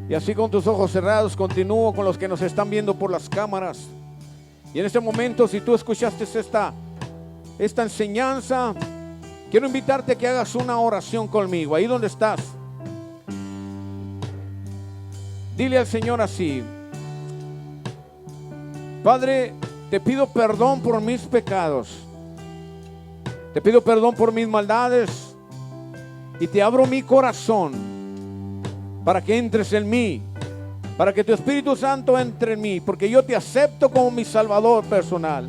Y así con tus ojos cerrados continúo con los que nos están viendo por las cámaras. Y en este momento, si tú escuchaste esta enseñanza, quiero invitarte a que hagas una oración conmigo, ahí donde estás. Dile al Señor así: Padre, te pido perdón por mis pecados. Te pido perdón por mis maldades. Y te abro mi corazón para que entres en mí, para que tu Espíritu Santo entre en mí, porque yo te acepto como mi Salvador personal.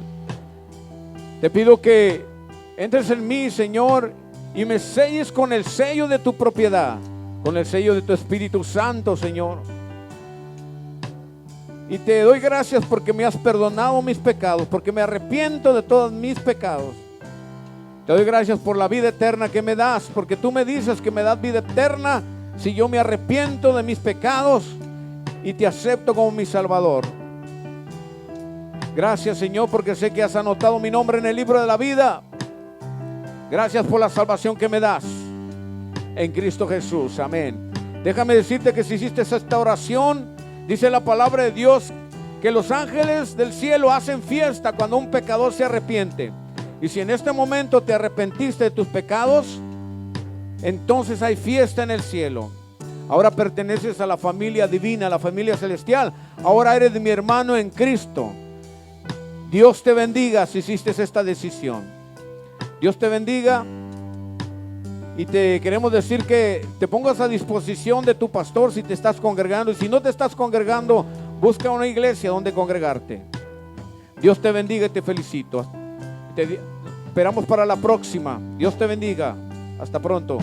Te pido que entres en mí, Señor, y me selles con el sello de tu propiedad, con el sello de tu Espíritu Santo, Señor. Y te doy gracias porque me has perdonado mis pecados, porque me arrepiento de todos mis pecados. Te doy gracias por la vida eterna que me das, porque tú me dices que me das vida eterna si yo me arrepiento de mis pecados y te acepto como mi Salvador. Gracias, Señor, porque sé que has anotado mi nombre en el libro de la vida. Gracias por la salvación que me das en Cristo Jesús. Amén. Déjame decirte que si hiciste esta oración, dice la palabra de Dios que los ángeles del cielo hacen fiesta cuando un pecador se arrepiente. Y si en este momento te arrepentiste de tus pecados, entonces hay fiesta en el cielo. Ahora perteneces a la familia divina, a la familia celestial. Ahora eres mi hermano en Cristo. Dios te bendiga si hiciste esta decisión. Dios te bendiga. Y te queremos decir que te pongas a disposición de tu pastor si te estás congregando. Y si no te estás congregando, busca una iglesia donde congregarte. Dios te bendiga y te felicito. Te esperamos para la próxima. Dios te bendiga. Hasta pronto.